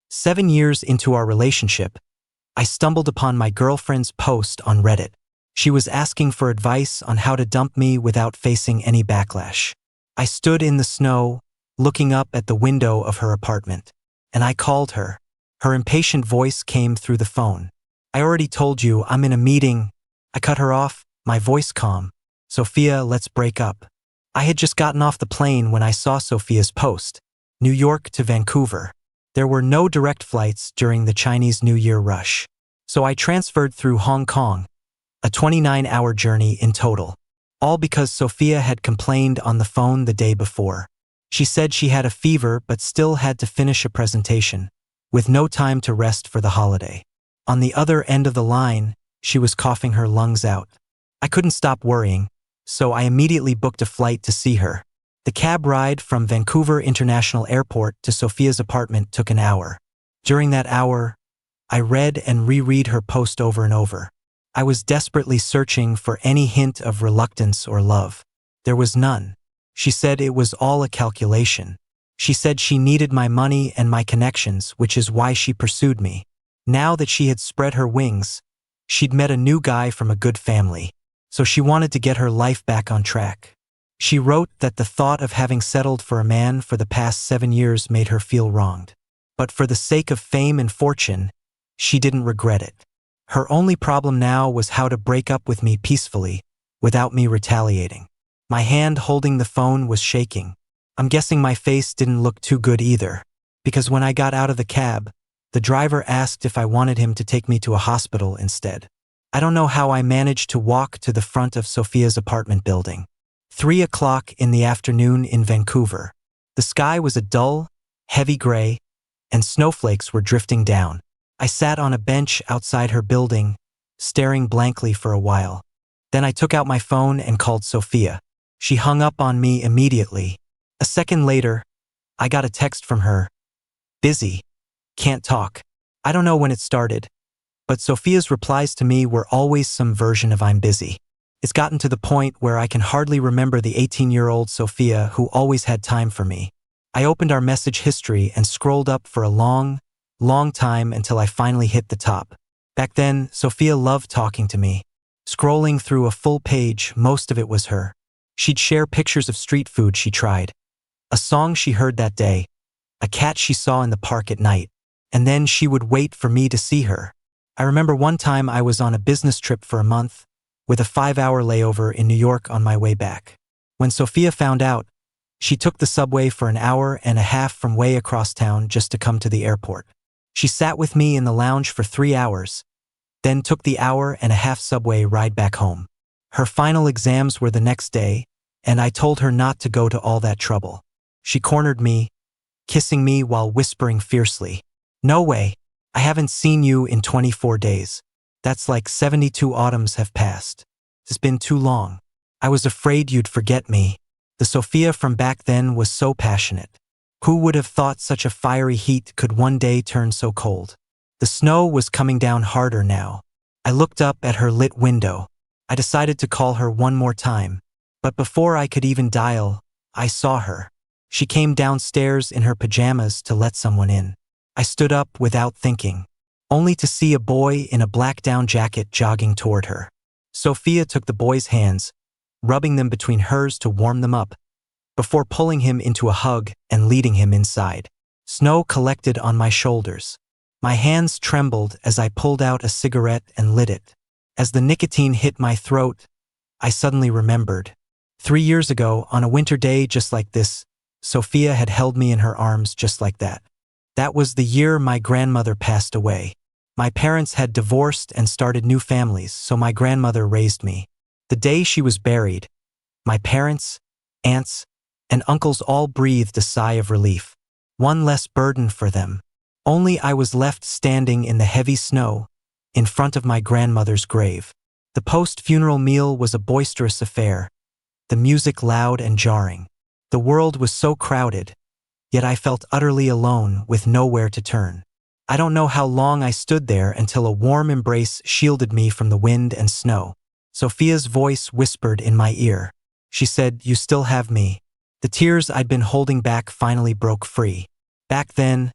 7 years into our relationship, I stumbled upon my girlfriend's post on Reddit. She was asking for advice on how to dump me without facing any backlash. I stood in the snow, looking up at the window of her apartment, and I called her. Her impatient voice came through the phone. "I already told you, I'm in a meeting." I cut her off, my voice calm. "Sophia, let's break up." I had just gotten off the plane when I saw Sophia's post. New York to Vancouver. There were no direct flights during the Chinese New Year rush. So I transferred through Hong Kong, a 29-hour journey in total. All because Sophia had complained on the phone the day before. She said she had a fever but still had to finish a presentation, with no time to rest for the holiday. On the other end of the line, she was coughing her lungs out. I couldn't stop worrying, so I immediately booked a flight to see her. The cab ride from Vancouver International Airport to Sophia's apartment took an hour. During that hour, I read and reread her post over and over. I was desperately searching for any hint of reluctance or love. There was none. She said it was all a calculation. She said she needed my money and my connections, which is why she pursued me. Now that she had spread her wings, she'd met a new guy from a good family, so she wanted to get her life back on track. She wrote that the thought of having settled for a man for the past 7 years made her feel wronged. But for the sake of fame and fortune, she didn't regret it. Her only problem now was how to break up with me peacefully, without me retaliating. My hand holding the phone was shaking. I'm guessing my face didn't look too good either, because when I got out of the cab, the driver asked if I wanted him to take me to a hospital instead. I don't know how I managed to walk to the front of Sophia's apartment building. 3 o'clock in the afternoon in Vancouver. The sky was a dull, heavy gray, and snowflakes were drifting down. I sat on a bench outside her building, staring blankly for a while. Then I took out my phone and called Sophia. She hung up on me immediately. A second later, I got a text from her. "Busy. Can't talk." I don't know when it started, but Sophia's replies to me were always some version of "I'm busy." It's gotten to the point where I can hardly remember the 18-year-old Sophia who always had time for me. I opened our message history and scrolled up for a long time until I finally hit the top. Back then, Sophia loved talking to me. Scrolling through a full page, most of it was her. She'd share pictures of street food she tried, a song she heard that day, a cat she saw in the park at night, and then she would wait for me to see her. I remember one time I was on a business trip for a month, with a 5-hour layover in New York on my way back. When Sophia found out, she took the subway for an hour and a half from way across town just to come to the airport. She sat with me in the lounge for 3 hours, then took the hour-and-a-half subway ride back home. Her final exams were the next day, and I told her not to go to all that trouble. She cornered me, kissing me while whispering fiercely, "No way, I haven't seen you in 24 days. That's like 72 autumns have passed. It's been too long. I was afraid you'd forget me." The Sophia from back then was so passionate. Who would have thought such a fiery heat could one day turn so cold? The snow was coming down harder now. I looked up at her lit window. I decided to call her one more time. But before I could even dial, I saw her. She came downstairs in her pajamas to let someone in. I stood up without thinking, only to see a boy in a black down jacket jogging toward her. Sophia took the boy's hands, rubbing them between hers to warm them up, before pulling him into a hug and leading him inside. Snow collected on my shoulders. My hands trembled as I pulled out a cigarette and lit it. As the nicotine hit my throat, I suddenly remembered. 3 years ago, on a winter day just like this, Sophia had held me in her arms just like that. That was the year my grandmother passed away. My parents had divorced and started new families, so my grandmother raised me. The day she was buried, my parents, aunts, and uncles all breathed a sigh of relief. One less burden for them. Only I was left standing in the heavy snow, in front of my grandmother's grave. The post-funeral meal was a boisterous affair, the music loud and jarring. The world was so crowded, yet I felt utterly alone with nowhere to turn. I don't know how long I stood there until a warm embrace shielded me from the wind and snow. Sophia's voice whispered in my ear. She said, "You still have me." The tears I'd been holding back finally broke free. Back then,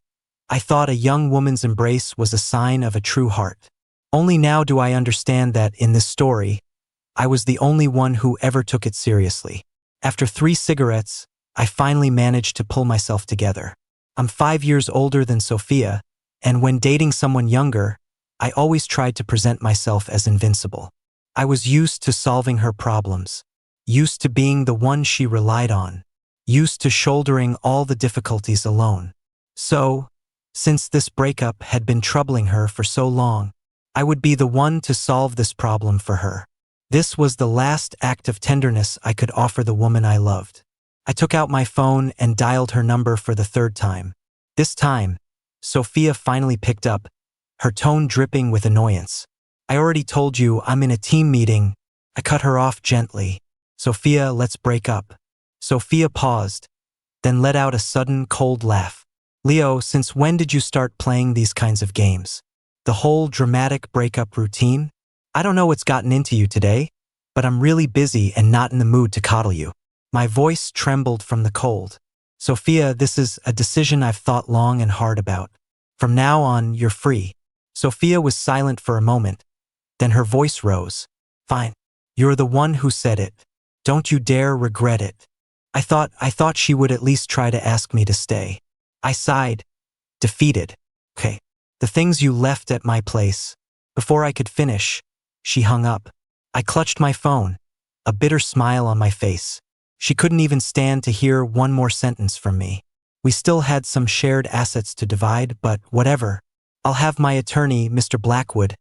I thought a young woman's embrace was a sign of a true heart. Only now do I understand that, in this story, I was the only one who ever took it seriously. After 3 cigarettes, I finally managed to pull myself together. I'm 5 years older than Sophia, and when dating someone younger, I always tried to present myself as invincible. I was used to solving her problems, used to being the one she relied on, used to shouldering all the difficulties alone. So, since this breakup had been troubling her for so long, I would be the one to solve this problem for her. This was the last act of tenderness I could offer the woman I loved. I took out my phone and dialed her number for the 3rd time. This time, Sophia finally picked up, her tone dripping with annoyance. I already told you I'm in a team meeting. I cut her off gently. Sophia, let's break up. Sophia paused, then let out a sudden, cold laugh. Leo, since when did you start playing these kinds of games? The whole dramatic breakup routine? I don't know what's gotten into you today, but I'm really busy and not in the mood to coddle you. My voice trembled from the cold. Sophia, this is a decision I've thought long and hard about. From now on, you're free. Sophia was silent for a moment. Then her voice rose. Fine. You're the one who said it. Don't you dare regret it. I thought she would at least try to ask me to stay. I sighed, defeated. Okay. The things you left at my place. Before I could finish, she hung up. I clutched my phone, a bitter smile on my face. She couldn't even stand to hear one more sentence from me. We still had some shared assets to divide, but whatever. I'll have my attorney, Mr. Blackwood,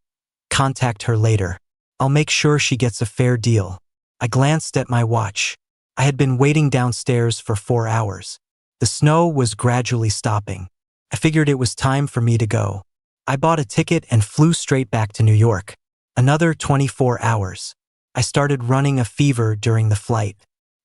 contact her later. I'll make sure she gets a fair deal. I glanced at my watch. I had been waiting downstairs for 4 hours. The snow was gradually stopping. I figured it was time for me to go. I bought a ticket and flew straight back to New York. Another 24 hours. I started running a fever during the flight.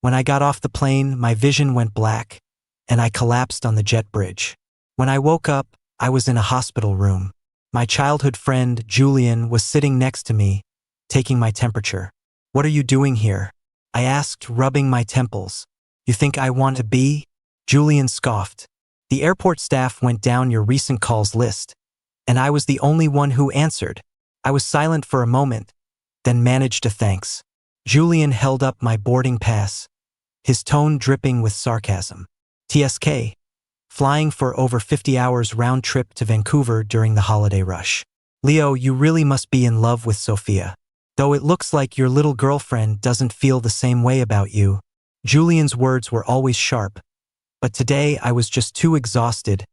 When I got off the plane, my vision went black, and I collapsed on the jet bridge. When I woke up, I was in a hospital room. My childhood friend, Julian, was sitting next to me, taking my temperature. What are you doing here? I asked, rubbing my temples. You think I want to be? Julian scoffed. The airport staff went down your recent calls list, and I was the only one who answered. I was silent for a moment, then managed a thanks. Julian held up my boarding pass, his tone dripping with sarcasm. TSK, flying for over 50 hours round trip to Vancouver during the holiday rush. Leo, you really must be in love with Sophia. Though it looks like your little girlfriend doesn't feel the same way about you. Julian's words were always sharp, but today I was just too exhausted,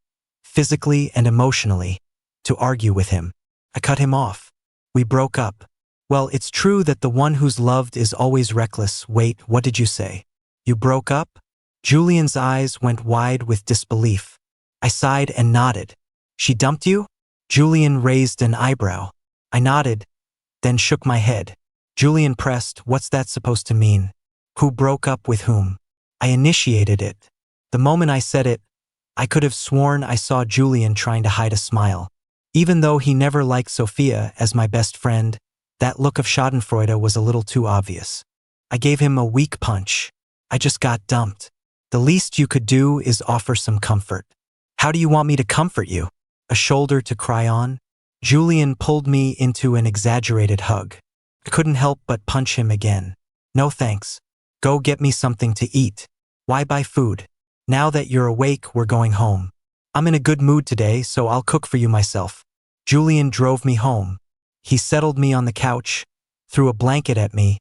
physically and emotionally, to argue with him. I cut him off. We broke up. Well, it's true that the one who's loved is always reckless. Wait, what did you say? You broke up? Julian's eyes went wide with disbelief. I sighed and nodded. She dumped you? Julian raised an eyebrow. I nodded, then shook my head. Julian pressed, what's that supposed to mean? Who broke up with whom? I initiated it. The moment I said it, I could have sworn I saw Julian trying to hide a smile. Even though he never liked Sophia as my best friend, that look of schadenfreude was a little too obvious. I gave him a weak punch. I just got dumped. The least you could do is offer some comfort. How do you want me to comfort you? A shoulder to cry on? Julian pulled me into an exaggerated hug. I couldn't help but punch him again. No thanks. Go get me something to eat. Why buy food? Now that you're awake, we're going home. I'm in a good mood today, so I'll cook for you myself. Julian drove me home. He settled me on the couch, threw a blanket at me,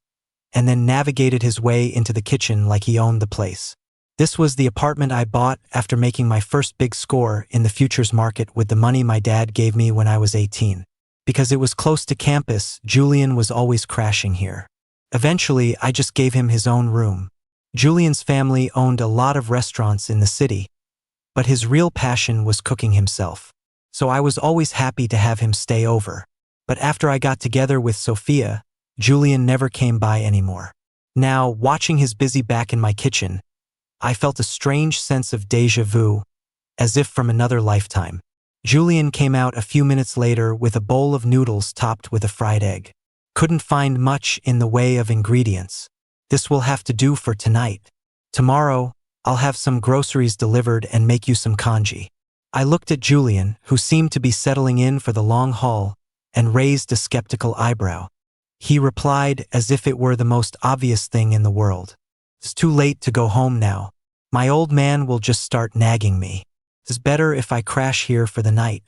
and then navigated his way into the kitchen like he owned the place. This was the apartment I bought after making my first big score in the futures market with the money my dad gave me when I was 18. Because it was close to campus, Julian was always crashing here. Eventually, I just gave him his own room. Julian's family owned a lot of restaurants in the city, but his real passion was cooking himself. So I was always happy to have him stay over. But after I got together with Sophia, Julian never came by anymore. Now, watching his busy back in my kitchen, I felt a strange sense of déjà vu, as if from another lifetime. Julian came out a few minutes later with a bowl of noodles topped with a fried egg. Couldn't find much in the way of ingredients. This will have to do for tonight. Tomorrow, I'll have some groceries delivered and make you some congee. I looked at Julian, who seemed to be settling in for the long haul, and raised a skeptical eyebrow. He replied as if it were the most obvious thing in the world. It's too late to go home now. My old man will just start nagging me. It's better if I crash here for the night.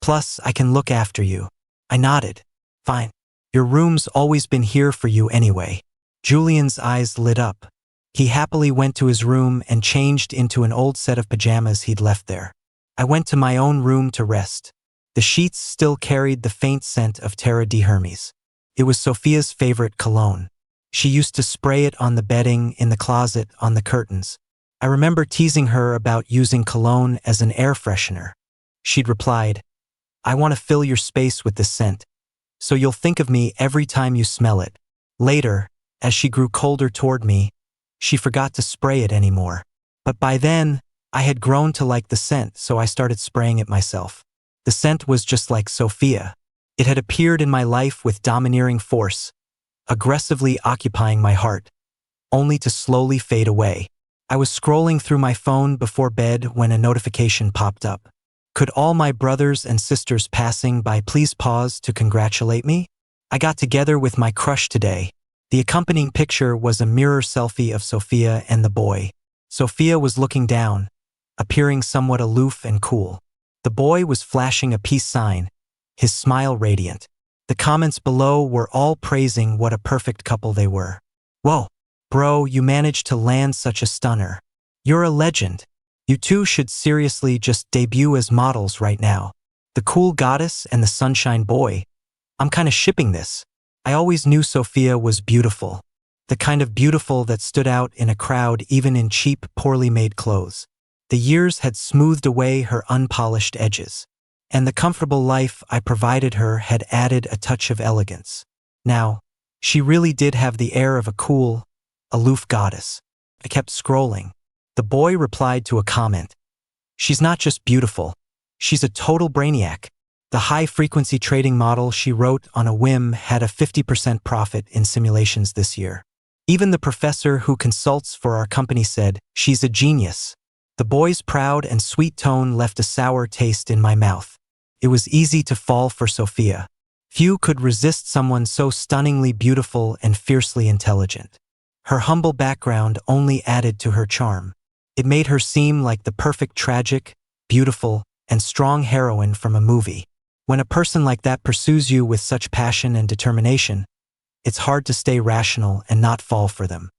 Plus, I can look after you. I nodded. Fine. Your room's always been here for you anyway. Julian's eyes lit up. He happily went to his room and changed into an old set of pajamas he'd left there. I went to my own room to rest. The sheets still carried the faint scent of Terra de Hermes. It was Sophia's favorite cologne. She used to spray it on the bedding, in the closet, on the curtains. I remember teasing her about using cologne as an air freshener. She'd replied, I want to fill your space with this scent, so you'll think of me every time you smell it. Later, as she grew colder toward me, she forgot to spray it anymore. But by then, I had grown to like the scent, so I started spraying it myself. The scent was just like Sophia. It had appeared in my life with domineering force, aggressively occupying my heart, only to slowly fade away. I was scrolling through my phone before bed when a notification popped up. Could all my brothers and sisters passing by please pause to congratulate me? I got together with my crush today. The accompanying picture was a mirror selfie of Sophia and the boy. Sophia was looking down, appearing somewhat aloof and cool. The boy was flashing a peace sign, his smile radiant. The comments below were all praising what a perfect couple they were. Whoa, bro, you managed to land such a stunner. You're a legend. You two should seriously just debut as models right now. The cool goddess and the sunshine boy. I'm kinda shipping this. I always knew Sophia was beautiful. The kind of beautiful that stood out in a crowd even in cheap, poorly made clothes. The years had smoothed away her unpolished edges, and the comfortable life I provided her had added a touch of elegance. Now, she really did have the air of a cool, aloof goddess. I kept scrolling. The boy replied to a comment. She's not just beautiful, she's a total brainiac. The high-frequency trading model she wrote on a whim had a 50% profit in simulations this year. Even the professor who consults for our company said, she's a genius. The boy's proud and sweet tone left a sour taste in my mouth. It was easy to fall for Sophia. Few could resist someone so stunningly beautiful and fiercely intelligent. Her humble background only added to her charm. It made her seem like the perfect tragic, beautiful, and strong heroine from a movie. When a person like that pursues you with such passion and determination, it's hard to stay rational and not fall for them.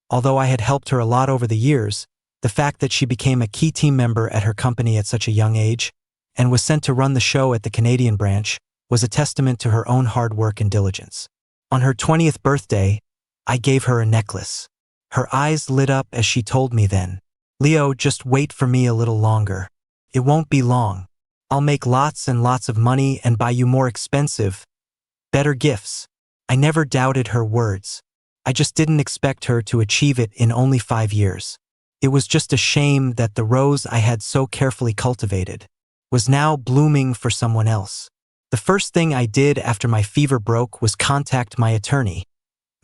Although I had helped her a lot over the years, the fact that she became a key team member at her company at such a young age and was sent to run the show at the Canadian branch was a testament to her own hard work and diligence. On her 20th birthday, I gave her a necklace. Her eyes lit up as she told me then, Leo, just wait for me a little longer. It won't be long. I'll make lots and lots of money and buy you more expensive, better gifts. I never doubted her words. I just didn't expect her to achieve it in only 5 years. It was just a shame that the rose I had so carefully cultivated was now blooming for someone else. The first thing I did after my fever broke was contact my attorney,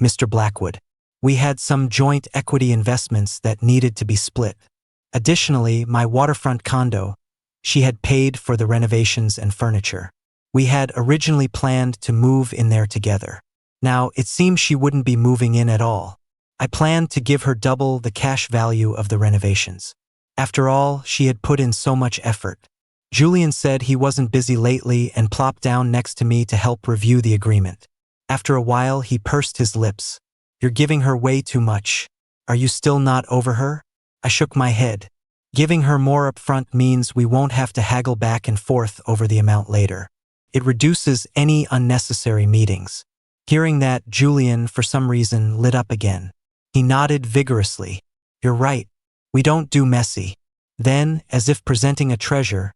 Mr. Blackwood. We had some joint equity investments that needed to be split. Additionally, my waterfront condo, she had paid for the renovations and furniture. We had originally planned to move in there together. Now, it seems she wouldn't be moving in at all. I planned to give her double the cash value of the renovations. After all, she had put in so much effort. Julian said he wasn't busy lately and plopped down next to me to help review the agreement. After a while, he pursed his lips. You're giving her way too much. Are you still not over her? I shook my head. Giving her more upfront means we won't have to haggle back and forth over the amount later. It reduces any unnecessary meetings. Hearing that, Julian, for some reason, lit up again. He nodded vigorously. You're right. We don't do messy. Then, as if presenting a treasure,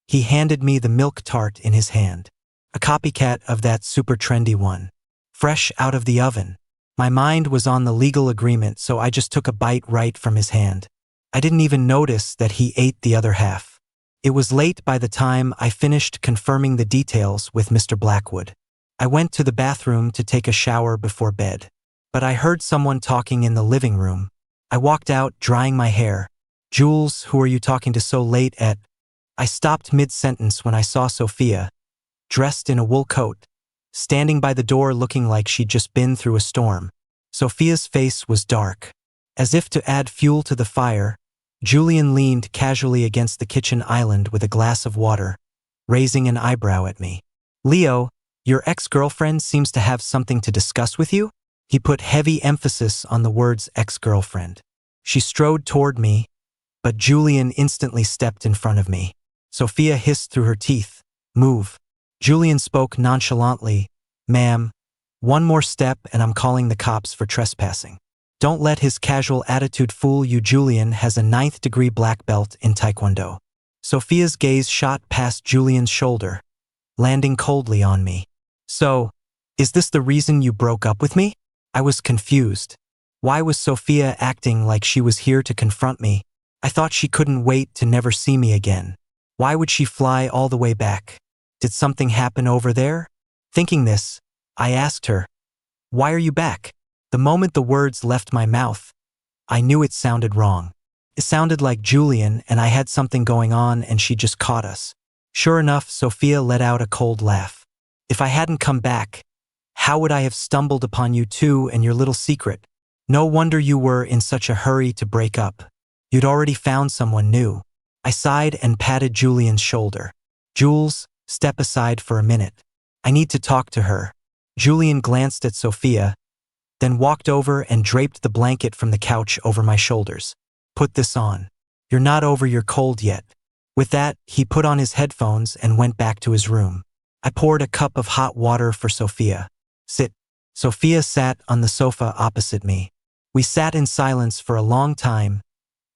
he handed me the milk tart in his hand. A copycat of that super trendy one. Fresh out of the oven. My mind was on the legal agreement, so I just took a bite right from his hand. I didn't even notice that he ate the other half. It was late by the time I finished confirming the details with Mr. Blackwood. I went to the bathroom to take a shower before bed, but I heard someone talking in the living room. I walked out, drying my hair. Jules, who are you talking to so late at? I stopped mid-sentence when I saw Sophia, dressed in a wool coat, standing by the door looking like she'd just been through a storm. Sophia's face was dark. As if to add fuel to the fire, Julian leaned casually against the kitchen island with a glass of water, raising an eyebrow at me. "Leo, your ex-girlfriend seems to have something to discuss with you?" He put heavy emphasis on the words ex-girlfriend. She strode toward me, but Julian instantly stepped in front of me. Sophia hissed through her teeth, "Move." Julian spoke nonchalantly, "Ma'am, one more step and I'm calling the cops for trespassing." Don't let his casual attitude fool you. Julian has a 9th-degree black belt in Taekwondo. Sophia's gaze shot past Julian's shoulder, landing coldly on me. "So, is this the reason you broke up with me?" I was confused. Why was Sophia acting like she was here to confront me? I thought she couldn't wait to never see me again. Why would she fly all the way back? Did something happen over there? Thinking this, I asked her, "Why are you back?" The moment the words left my mouth, I knew it sounded wrong. It sounded like Julian and I had something going on and she just caught us. Sure enough, Sophia let out a cold laugh. "If I hadn't come back, how would I have stumbled upon you too and your little secret? No wonder you were in such a hurry to break up. You'd already found someone new." I sighed and patted Julian's shoulder. "Jules, step aside for a minute. I need to talk to her." Julian glanced at Sophia, then walked over and draped the blanket from the couch over my shoulders. "Put this on. You're not over your cold yet." With that, he put on his headphones and went back to his room. I poured a cup of hot water for Sophia. "Sit." Sophia sat on the sofa opposite me. We sat in silence for a long time,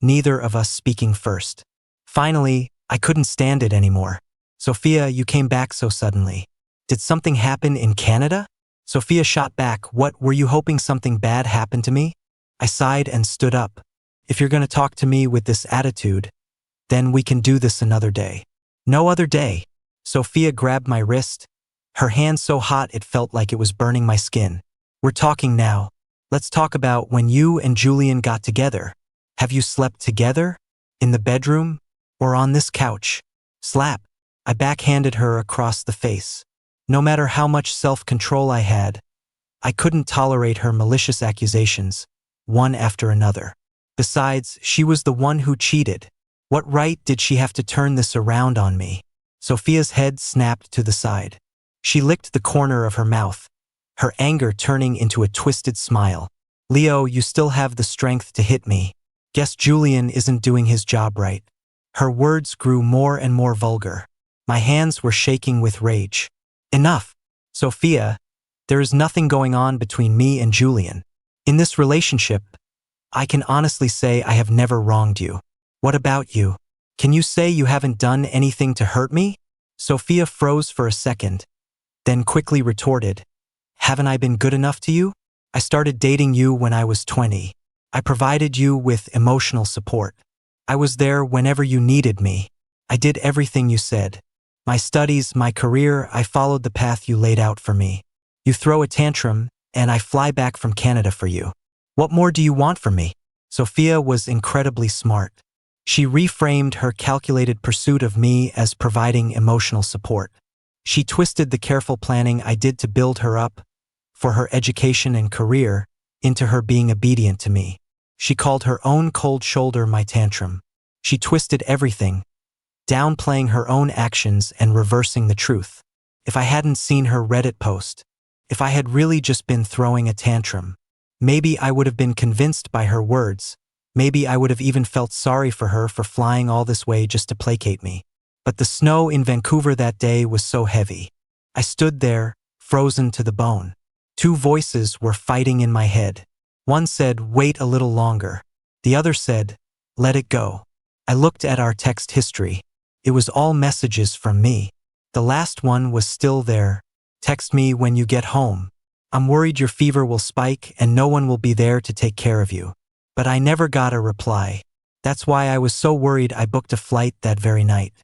neither of us speaking first. Finally, I couldn't stand it anymore. "Sophia, you came back so suddenly. Did something happen in Canada?" Sophia shot back, "What, were you hoping something bad happened to me?" I sighed and stood up. "If you're going to talk to me with this attitude, then we can do this another day." "No other day." Sophia grabbed my wrist, her hand so hot it felt like it was burning my skin. "We're talking now. Let's talk about when you and Julian got together. Have you slept together? In the bedroom? Or on this couch?" Slap. I backhanded her across the face. No matter how much self-control I had, I couldn't tolerate her malicious accusations, one after another. Besides, she was the one who cheated. What right did she have to turn this around on me? Sophia's head snapped to the side. She licked the corner of her mouth, her anger turning into a twisted smile. "Leo, you still have the strength to hit me. Guess Julian isn't doing his job right." Her words grew more and more vulgar. My hands were shaking with rage. "Enough. Sophia, there is nothing going on between me and Julian. In this relationship, I can honestly say I have never wronged you. What about you? Can you say you haven't done anything to hurt me?" Sophia froze for a second, then quickly retorted, "Haven't I been good enough to you? I started dating you when I was 20. I provided you with emotional support. I was there whenever you needed me. I did everything you said. My studies, my career, I followed the path you laid out for me. You throw a tantrum, and I fly back from Canada for you. What more do you want from me?" Sophia was incredibly smart. She reframed her calculated pursuit of me as providing emotional support. She twisted the careful planning I did to build her up, for her education and career, into her being obedient to me. She called her own cold shoulder my tantrum. She twisted everything, downplaying her own actions and reversing the truth. If I hadn't seen her Reddit post, if I had really just been throwing a tantrum, maybe I would have been convinced by her words. Maybe I would have even felt sorry for her for flying all this way just to placate me. But the snow in Vancouver that day was so heavy. I stood there, frozen to the bone. Two voices were fighting in my head. One said, "Wait a little longer." The other said, "Let it go." I looked at our text history. It was all messages from me. The last one was still there. "Text me when you get home. I'm worried your fever will spike and no one will be there to take care of you." But I never got a reply. That's why I was so worried I booked a flight that very night.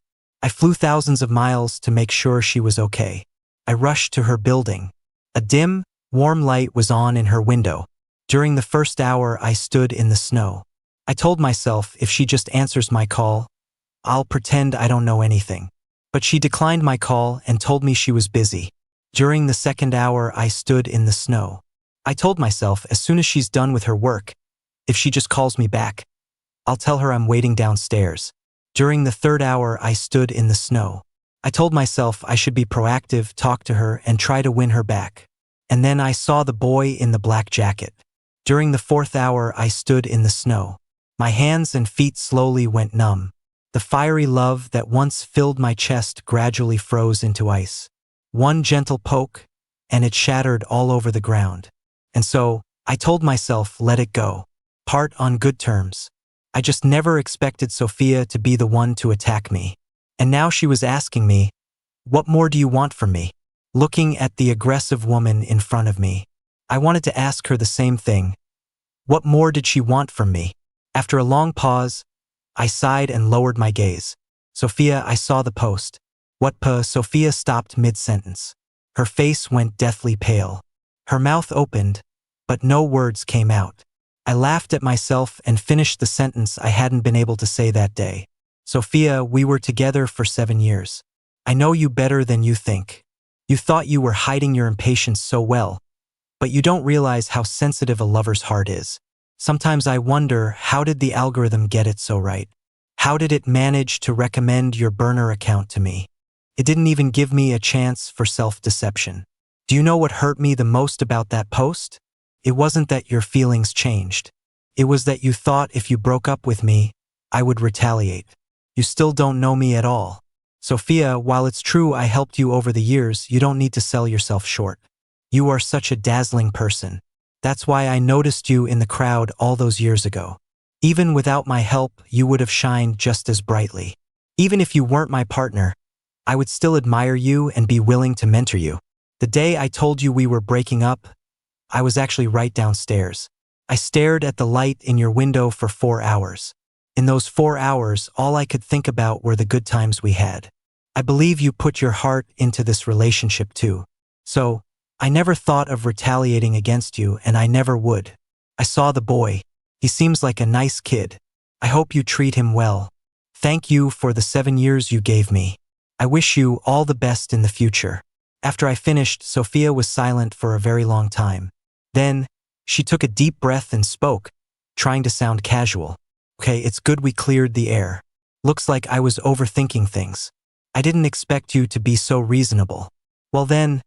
I flew thousands of miles to make sure she was okay. I rushed to her building. A dim, warm light was on in her window. During the first hour, I stood in the snow. I told myself if she just answers my call, I'll pretend I don't know anything. But she declined my call and told me she was busy. During the second hour, I stood in the snow. I told myself as soon as she's done with her work, if she just calls me back, I'll tell her I'm waiting downstairs. During the third hour, I stood in the snow. I told myself I should be proactive, talk to her, and try to win her back. And then I saw the boy in the black jacket. During the fourth hour, I stood in the snow. My hands and feet slowly went numb. The fiery love that once filled my chest gradually froze into ice. One gentle poke, and it shattered all over the ground. And so, I told myself, let it go. Part on good terms. I just never expected Sophia to be the one to attack me. And now she was asking me, what more do you want from me? Looking at the aggressive woman in front of me, I wanted to ask her the same thing. What more did she want from me? After a long pause, I sighed and lowered my gaze. Sophia, I saw the post. What Sophia stopped mid-sentence. Her face went deathly pale. Her mouth opened, but no words came out. I laughed at myself and finished the sentence I hadn't been able to say that day. Sophia, we were together for 7 years. I know you better than you think. You thought you were hiding your impatience so well, but you don't realize how sensitive a lover's heart is. Sometimes I wonder, how did the algorithm get it so right? How did it manage to recommend your burner account to me? It didn't even give me a chance for self-deception. Do you know what hurt me the most about that post? It wasn't that your feelings changed. It was that you thought if you broke up with me, I would retaliate. You still don't know me at all. Sophia, while it's true I helped you over the years, you don't need to sell yourself short. You are such a dazzling person. That's why I noticed you in the crowd all those years ago. Even without my help, you would have shined just as brightly. Even if you weren't my partner, I would still admire you and be willing to mentor you. The day I told you we were breaking up, I was actually right downstairs. I stared at the light in your window for 4 hours. In those 4 hours, all I could think about were the good times we had. I believe you put your heart into this relationship too. So, I never thought of retaliating against you, and I never would. I saw the boy. He seems like a nice kid. I hope you treat him well. Thank you for the 7 years you gave me. I wish you all the best in the future. After I finished, Sophia was silent for a very long time. Then, she took a deep breath and spoke, trying to sound casual. Okay, it's good we cleared the air. Looks like I was overthinking things. I didn't expect you to be so reasonable. Well then,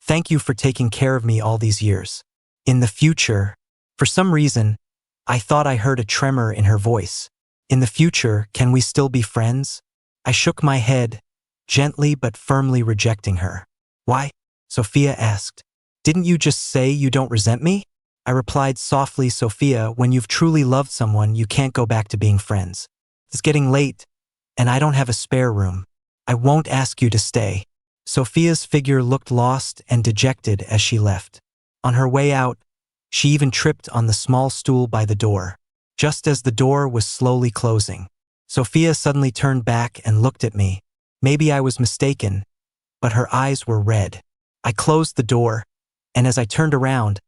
thank you for taking care of me all these years. In the future, for some reason, I thought I heard a tremor in her voice. In the future, can we still be friends? I shook my head, gently but firmly rejecting her. Why? Sophia asked. Didn't you just say you don't resent me? I replied softly, Sophia, when you've truly loved someone, you can't go back to being friends. It's getting late, and I don't have a spare room. I won't ask you to stay. Sophia's figure looked lost and dejected as she left. On her way out, she even tripped on the small stool by the door. Just as the door was slowly closing, Sophia suddenly turned back and looked at me. Maybe I was mistaken, but her eyes were red. I closed the door, and as I turned around,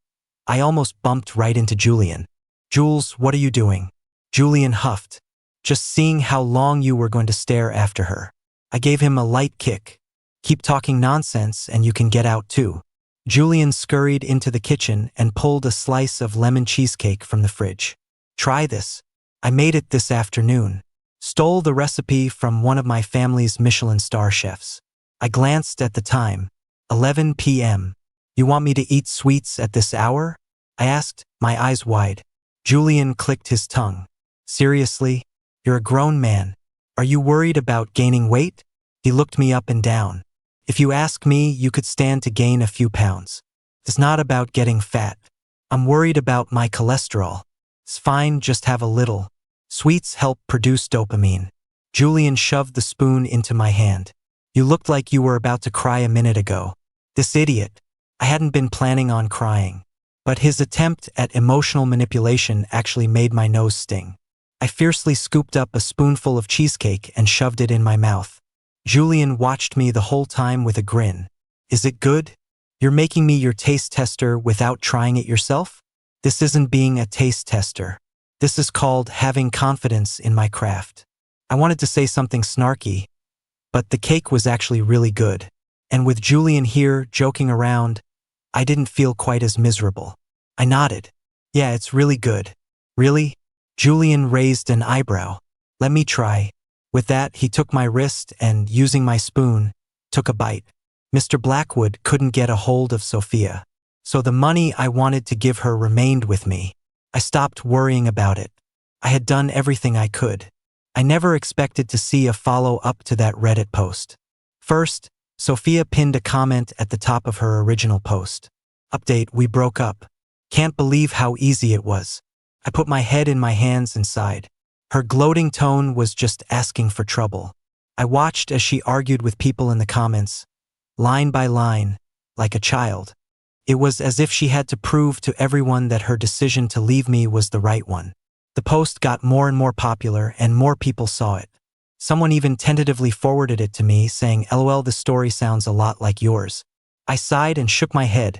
I almost bumped right into Julian. Jules, what are you doing? Julian huffed. Just seeing how long you were going to stare after her. I gave him a light kick. Keep talking nonsense and you can get out too. Julian scurried into the kitchen and pulled a slice of lemon cheesecake from the fridge. Try this. I made it this afternoon. Stole the recipe from one of my family's Michelin star chefs. I glanced at the time. 11 p.m. You want me to eat sweets at this hour? I asked, my eyes wide. Julian clicked his tongue. Seriously? You're a grown man. Are you worried about gaining weight? He looked me up and down. If you ask me, you could stand to gain a few pounds. It's not about getting fat. I'm worried about my cholesterol. It's fine, just have a little. Sweets help produce dopamine. Julian shoved the spoon into my hand. You looked like you were about to cry a minute ago. This idiot. I hadn't been planning on crying. But his attempt at emotional manipulation actually made my nose sting. I fiercely scooped up a spoonful of cheesecake and shoved it in my mouth. Julian watched me the whole time with a grin. Is it good? You're making me your taste tester without trying it yourself? This isn't being a taste tester. This is called having confidence in my craft. I wanted to say something snarky, but the cake was actually really good. And with Julian here joking around, I didn't feel quite as miserable. I nodded. Yeah, it's really good. Really? Julian raised an eyebrow. Let me try. With that, he took my wrist and, using my spoon, took a bite. Mr. Blackwood couldn't get a hold of Sophia, so the money I wanted to give her remained with me. I stopped worrying about it. I had done everything I could. I never expected to see a follow-up to that Reddit post. First, Sophia pinned a comment at the top of her original post. Update, we broke up. Can't believe how easy it was. I put my head in my hands and sighed. Her gloating tone was just asking for trouble. I watched as she argued with people in the comments, line by line, like a child. It was as if she had to prove to everyone that her decision to leave me was the right one. The post got more and more popular and more people saw it. Someone even tentatively forwarded it to me saying, "LOL, the story sounds a lot like yours." I sighed and shook my head,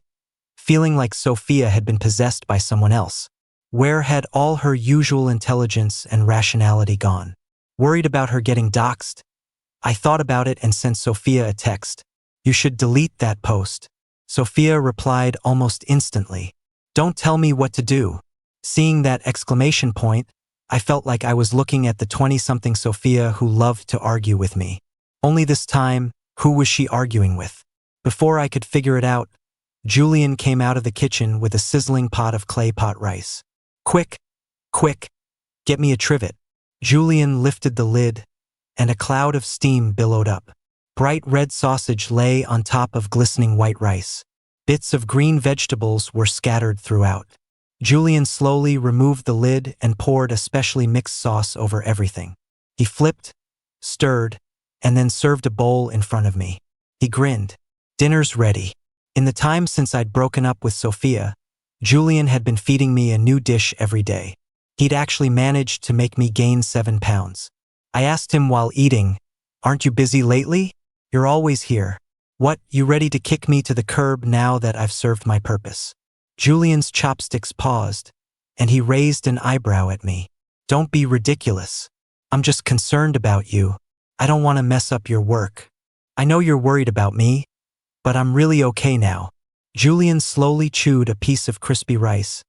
feeling like Sophia had been possessed by someone else. Where had all her usual intelligence and rationality gone? Worried about her getting doxxed? I thought about it and sent Sophia a text. "You should delete that post." Sophia replied almost instantly. "Don't tell me what to do." Seeing that exclamation point, I felt like I was looking at the 20-something Sophia who loved to argue with me. Only this time, who was she arguing with? Before I could figure it out, Julian came out of the kitchen with a sizzling pot of clay pot rice. "Quick, quick, get me a trivet." Julian lifted the lid, and a cloud of steam billowed up. Bright red sausage lay on top of glistening white rice. Bits of green vegetables were scattered throughout. Julian slowly removed the lid and poured a specially mixed sauce over everything. He flipped, stirred, and then served a bowl in front of me. He grinned. "Dinner's ready." In the time since I'd broken up with Sophia, Julian had been feeding me a new dish every day. He'd actually managed to make me gain 7 pounds. I asked him while eating, "Aren't you busy lately? You're always here. What, you ready to kick me to the curb now that I've served my purpose?" Julian's chopsticks paused, and he raised an eyebrow at me. "Don't be ridiculous. I'm just concerned about you. I don't want to mess up your work. I know you're worried about me, but I'm really okay now." Julian slowly chewed a piece of crispy rice.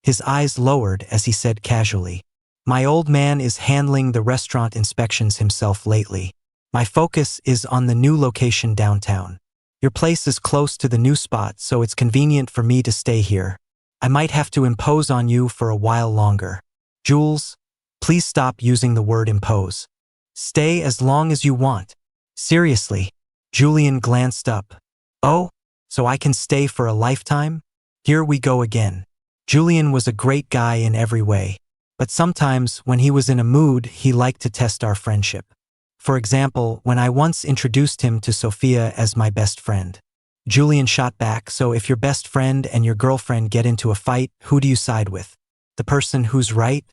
His eyes lowered as he said casually, "My old man is handling the restaurant inspections himself lately. My focus is on the new location downtown. Your place is close to the new spot, so it's convenient for me to stay here. I might have to impose on you for a while longer." "Jules, please stop using the word impose. Stay as long as you want." "Seriously?" Julian glanced up. "Oh, so I can stay for a lifetime?" Here we go again. Julian was a great guy in every way, but sometimes when he was in a mood, he liked to test our friendship. For example, when I once introduced him to Sophia as my best friend. Julian shot back, "So if your best friend and your girlfriend get into a fight, who do you side with? The person who's right?"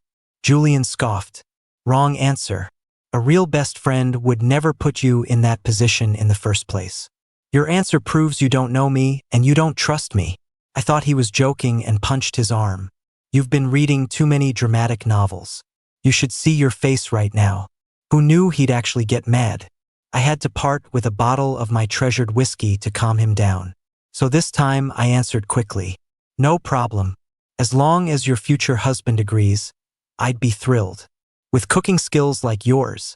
Julian scoffed. "Wrong answer. A real best friend would never put you in that position in the first place. Your answer proves you don't know me and you don't trust me." I thought he was joking and punched his arm. "You've been reading too many dramatic novels. You should see your face right now." Who knew he'd actually get mad? I had to part with a bottle of my treasured whiskey to calm him down. So this time I answered quickly, "No problem. As long as your future husband agrees, I'd be thrilled. With cooking skills like yours,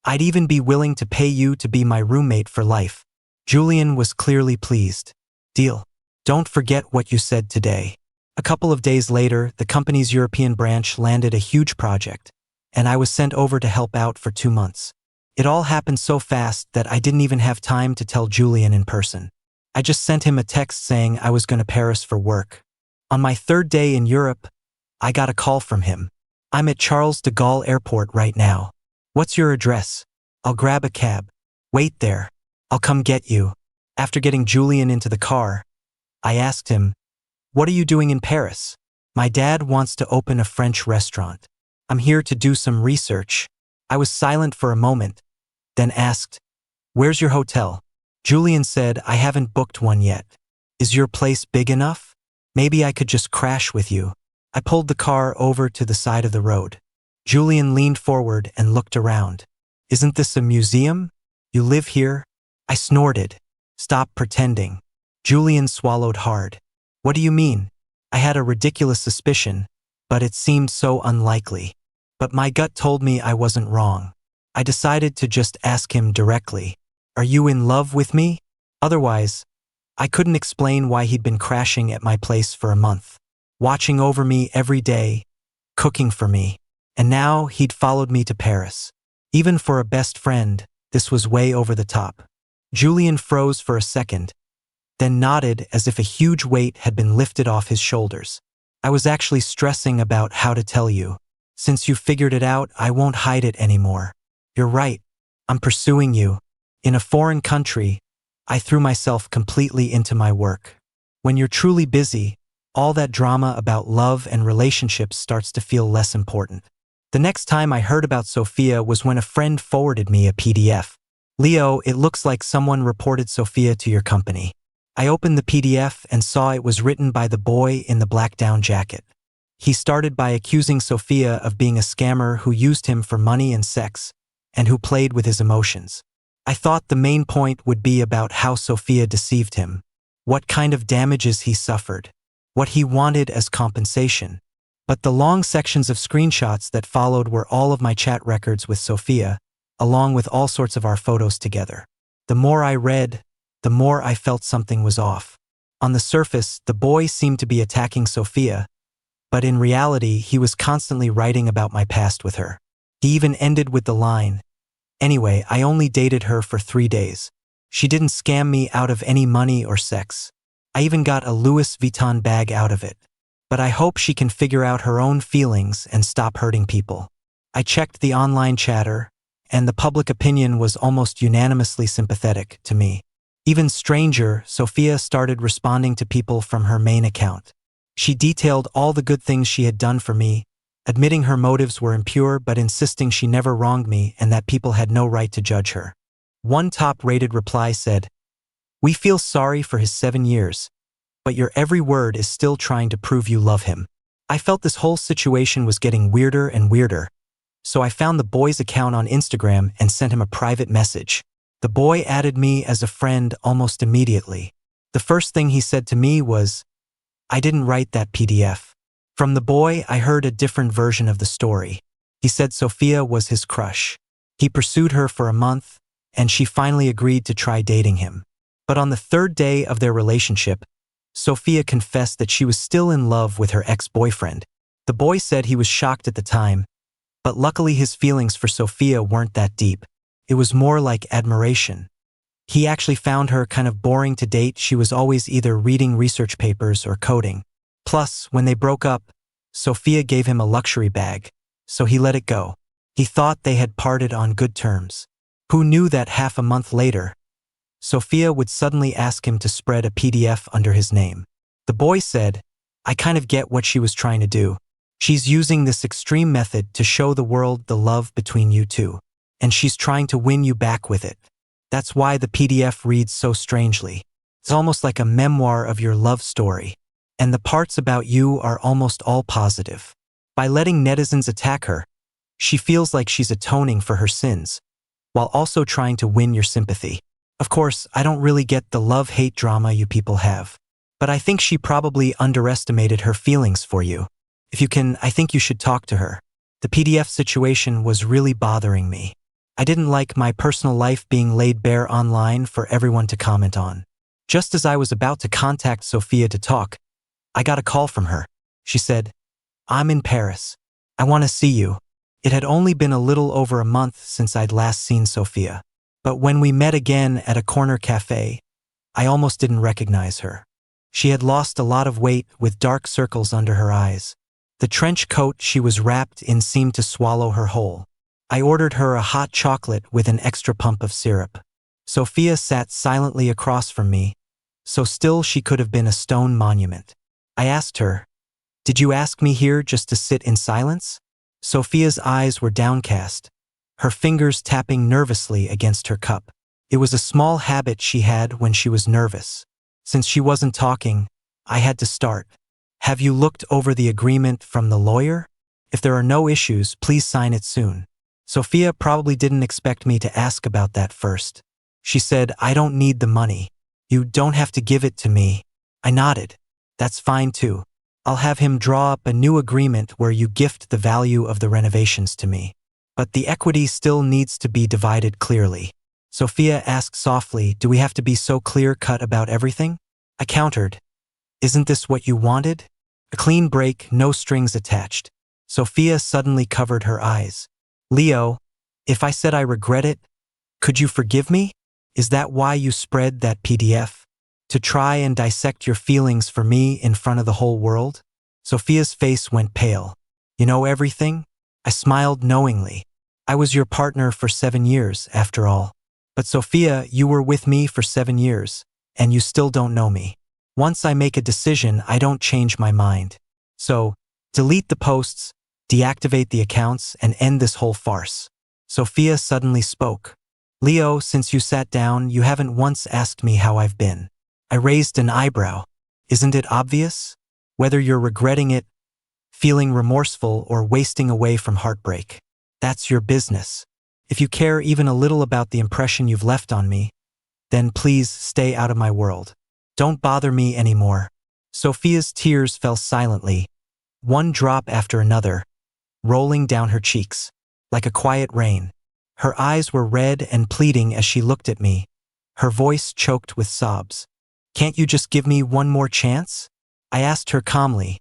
I'd even be willing to pay you to be my roommate for life." Julian was clearly pleased. "Deal. Don't forget what you said today." A couple of days later, the company's European branch landed a huge project, and I was sent over to help out for 2 months. It all happened so fast that I didn't even have time to tell Julian in person. I just sent him a text saying I was going to Paris for work. On my 3rd day in Europe, I got a call from him. "I'm at Charles de Gaulle Airport right now. What's your address? I'll grab a cab. Wait there. I'll come get you." After getting Julian into the car, I asked him, "What are you doing in Paris?" "My dad wants to open a French restaurant. I'm here to do some research." I was silent for a moment, then asked, "Where's your hotel?" Julian said, "I haven't booked one yet. Is your place big enough? Maybe I could just crash with you." I pulled the car over to the side of the road. Julian leaned forward and looked around. Isn't this a museum? You live here? I snorted. Stop pretending. Julian swallowed hard. What do you mean? I had a ridiculous suspicion, but it seemed so unlikely. But my gut told me I wasn't wrong. I decided to just ask him directly. Are you in love with me? Otherwise, I couldn't explain why he'd been crashing at my place for a month, watching over me every day, cooking for me, and now he'd followed me to Paris. Even for a best friend, this was way over the top. Julian froze for a second, then nodded as if a huge weight had been lifted off his shoulders. I was actually stressing about how to tell you. Since you figured it out, I won't hide it anymore. You're right. I'm pursuing you. In a foreign country, I threw myself completely into my work. When you're truly busy, all that drama about love and relationships starts to feel less important. The next time I heard about Sophia was when a friend forwarded me a PDF. Leo, it looks like someone reported Sophia to your company. I opened the PDF and saw it was written by the boy in the black down jacket. He started by accusing Sophia of being a scammer who used him for money and sex, and who played with his emotions. I thought the main point would be about how Sophia deceived him, what kind of damages he suffered, what he wanted as compensation. But the long sections of screenshots that followed were all of my chat records with Sophia, along with all sorts of our photos together. The more I read, the more I felt something was off. On the surface, the boy seemed to be attacking Sophia, but in reality, he was constantly writing about my past with her. He even ended with the line, "Anyway, I only dated her for 3 days. She didn't scam me out of any money or sex. I even got a Louis Vuitton bag out of it. But I hope she can figure out her own feelings and stop hurting people." I checked the online chatter, and the public opinion was almost unanimously sympathetic to me. Even stranger, Sophia started responding to people from her main account. She detailed all the good things she had done for me, admitting her motives were impure but insisting she never wronged me and that people had no right to judge her. One top-rated reply said, "We feel sorry for his 7 years, but your every word is still trying to prove you love him." I felt this whole situation was getting weirder and weirder, so I found the boy's account on Instagram and sent him a private message. The boy added me as a friend almost immediately. The first thing he said to me was, "I didn't write that PDF." From the boy, I heard a different version of the story. He said Sophia was his crush. He pursued her for a month, and she finally agreed to try dating him. But on the 3rd day of their relationship, Sophia confessed that she was still in love with her ex-boyfriend. The boy said he was shocked at the time, but luckily his feelings for Sophia weren't that deep. It was more like admiration. He actually found her kind of boring to date. She was always either reading research papers or coding. Plus, when they broke up, Sophia gave him a luxury bag, so he let it go. He thought they had parted on good terms. Who knew that half a month later, Sophia would suddenly ask him to spread a PDF under his name. The boy said, "I kind of get what she was trying to do. She's using this extreme method to show the world the love between you two. And she's trying to win you back with it. That's why the PDF reads so strangely. It's almost like a memoir of your love story. And the parts about you are almost all positive. By letting netizens attack her, she feels like she's atoning for her sins, while also trying to win your sympathy. Of course, I don't really get the love-hate drama you people have. But I think she probably underestimated her feelings for you. If you can, I think you should talk to her. The PDF situation was really bothering me. I didn't like my personal life being laid bare online for everyone to comment on." Just as I was about to contact Sophia to talk, I got a call from her. She said, "I'm in Paris. I want to see you." It had only been a little over a month since I'd last seen Sophia. But when we met again at a corner cafe, I almost didn't recognize her. She had lost a lot of weight with dark circles under her eyes. The trench coat she was wrapped in seemed to swallow her whole. I ordered her a hot chocolate with an extra pump of syrup. Sophia sat silently across from me, so still she could have been a stone monument. I asked her, "Did you ask me here just to sit in silence?" Sophia's eyes were downcast, her fingers tapping nervously against her cup. It was a small habit she had when she was nervous. Since she wasn't talking, I had to start. "Have you looked over the agreement from the lawyer?" If there are no issues, please sign it soon. Sophia probably didn't expect me to ask about that first. She said, I don't need the money. You don't have to give it to me. I nodded. That's fine too. I'll have him draw up a new agreement where you gift the value of the renovations to me. But the equity still needs to be divided clearly. Sophia asked softly, do we have to be so clear-cut about everything? I countered, isn't this what you wanted? A clean break, no strings attached. Sophia suddenly covered her eyes. Leo, if I said I regret it, could you forgive me? Is that why you spread that PDF? To try and dissect your feelings for me in front of the whole world? Sophia's face went pale. You know everything? I smiled knowingly. I was your partner for 7 years, after all. But Sophia, you were with me for 7 years, and you still don't know me. Once I make a decision, I don't change my mind. So, delete the posts, deactivate the accounts, and end this whole farce. Sophia suddenly spoke. Leo, since you sat down, you haven't once asked me how I've been. I raised an eyebrow. Isn't it obvious? Whether you're regretting it, feeling remorseful, or wasting away from heartbreak. That's your business. If you care even a little about the impression you've left on me, then please stay out of my world. Don't bother me anymore. Sophia's tears fell silently, one drop after another, rolling down her cheeks, like a quiet rain. Her eyes were red and pleading as she looked at me, her voice choked with sobs. Can't you just give me one more chance? I asked her calmly.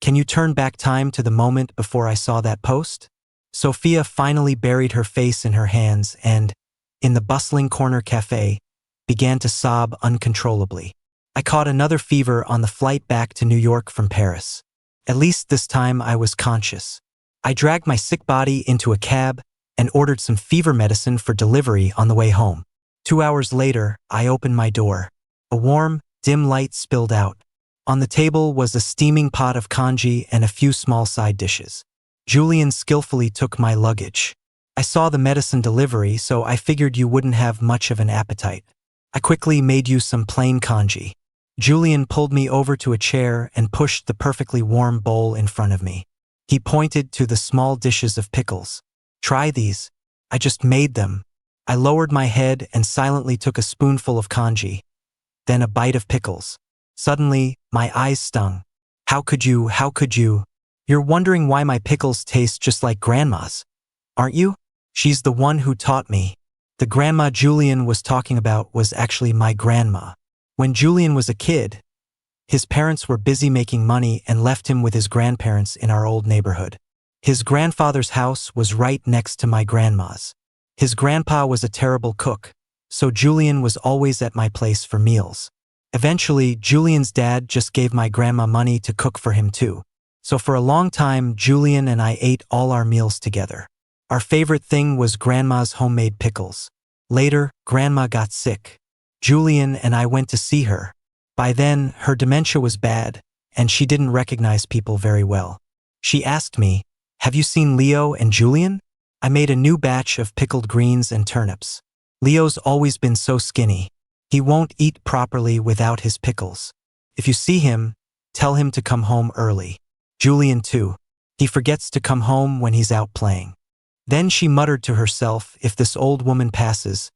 Can you turn back time to the moment before I saw that post? Sophia finally buried her face in her hands and, in the bustling corner cafe, began to sob uncontrollably. I caught another fever on the flight back to New York from Paris. At least this time I was conscious. I dragged my sick body into a cab and ordered some fever medicine for delivery on the way home. 2 hours later, I opened my door. A warm, dim light spilled out. On the table was a steaming pot of congee and a few small side dishes. Julian skillfully took my luggage. I saw the medicine delivery, so I figured you wouldn't have much of an appetite. I quickly made you some plain congee. Julian pulled me over to a chair and pushed the perfectly warm bowl in front of me. He pointed to the small dishes of pickles. Try these. I just made them. I lowered my head and silently took a spoonful of congee, then a bite of pickles. Suddenly, my eyes stung. How could you? You're wondering why my pickles taste just like Grandma's, aren't you? She's the one who taught me. The grandma Julian was talking about was actually my grandma. When Julian was a kid, his parents were busy making money and left him with his grandparents in our old neighborhood. His grandfather's house was right next to my grandma's. His grandpa was a terrible cook, so Julian was always at my place for meals. Eventually, Julian's dad just gave my grandma money to cook for him too. So for a long time, Julian and I ate all our meals together. Our favorite thing was Grandma's homemade pickles. Later, Grandma got sick. Julian and I went to see her. By then, her dementia was bad, and she didn't recognize people very well. She asked me, have you seen Leo and Julian? I made a new batch of pickled greens and turnips. Leo's always been so skinny. He won't eat properly without his pickles. If you see him, tell him to come home early. Julian too. He forgets to come home when he's out playing. Then she muttered to herself, if this old woman passes,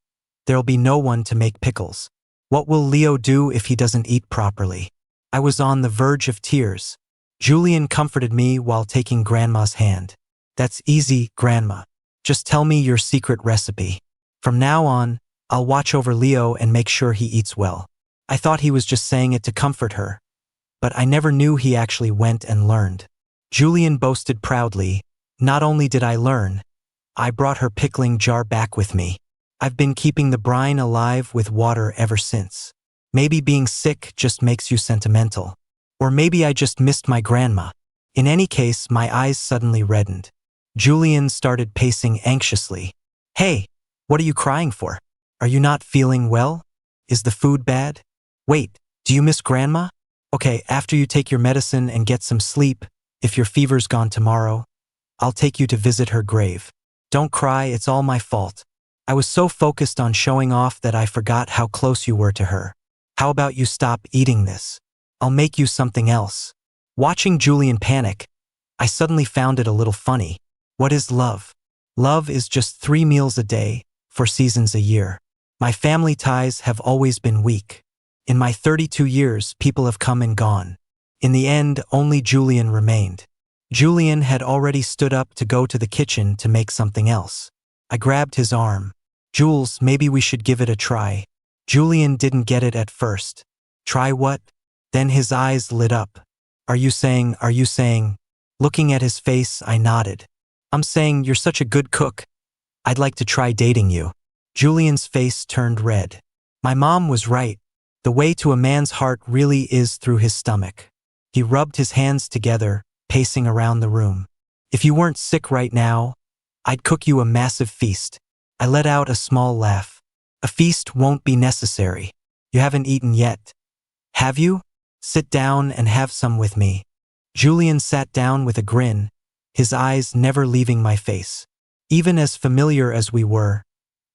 there'll be no one to make pickles. What will Leo do if he doesn't eat properly? I was on the verge of tears. Julian comforted me while taking Grandma's hand. That's easy, Grandma. Just tell me your secret recipe. From now on, I'll watch over Leo and make sure he eats well. I thought he was just saying it to comfort her, but I never knew he actually went and learned. Julian boasted proudly, not only did I learn, I brought her pickling jar back with me. I've been keeping the brine alive with water ever since. Maybe being sick just makes you sentimental. Or maybe I just missed my grandma. In any case, my eyes suddenly reddened. Julian started pacing anxiously. Hey, what are you crying for? Are you not feeling well? Is the food bad? Wait, do you miss Grandma? Okay, after you take your medicine and get some sleep, if your fever's gone tomorrow, I'll take you to visit her grave. Don't cry, it's all my fault. I was so focused on showing off that I forgot how close you were to her. How about you stop eating this? I'll make you something else. Watching Julian panic, I suddenly found it a little funny. What is love? Love is just 3 meals a day, 4 seasons a year. My family ties have always been weak. In my 32 years, people have come and gone. In the end, only Julian remained. Julian had already stood up to go to the kitchen to make something else. I grabbed his arm. Jules, maybe we should give it a try. Julian didn't get it at first. Try what? Then his eyes lit up. Are you saying? Looking at his face, I nodded. I'm saying you're such a good cook. I'd like to try dating you. Julian's face turned red. My mom was right. The way to a man's heart really is through his stomach. He rubbed his hands together, pacing around the room. If you weren't sick right now, I'd cook you a massive feast. I let out a small laugh. A feast won't be necessary. You haven't eaten yet. Have you? Sit down and have some with me. Julian sat down with a grin, his eyes never leaving my face. Even as familiar as we were,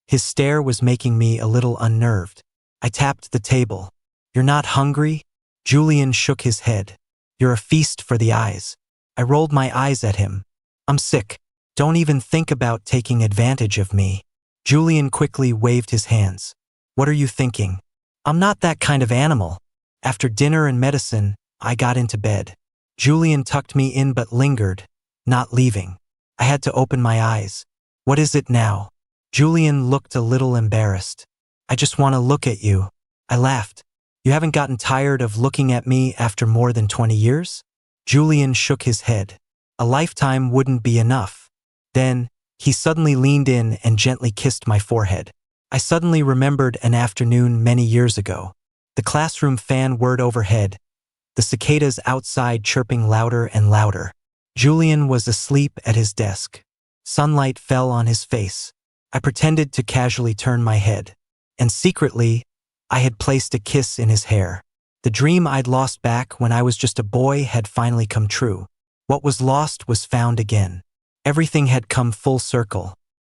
his stare was making me a little unnerved. I tapped the table. You're not hungry? Julian shook his head. You're a feast for the eyes. I rolled my eyes at him. I'm sick. Don't even think about taking advantage of me. Julian quickly waved his hands. What are you thinking? I'm not that kind of animal. After dinner and medicine, I got into bed. Julian tucked me in but lingered, not leaving. I had to open my eyes. What is it now? Julian looked a little embarrassed. I just want to look at you. I laughed. You haven't gotten tired of looking at me after more than 20 years? Julian shook his head. A lifetime wouldn't be enough. Then, he suddenly leaned in and gently kissed my forehead. I suddenly remembered an afternoon many years ago. The classroom fan whirred overhead, the cicadas outside chirping louder and louder. Julian was asleep at his desk. Sunlight fell on his face. I pretended to casually turn my head. And secretly, I had placed a kiss in his hair. The dream I'd lost back when I was just a boy had finally come true. What was lost was found again. Everything had come full circle.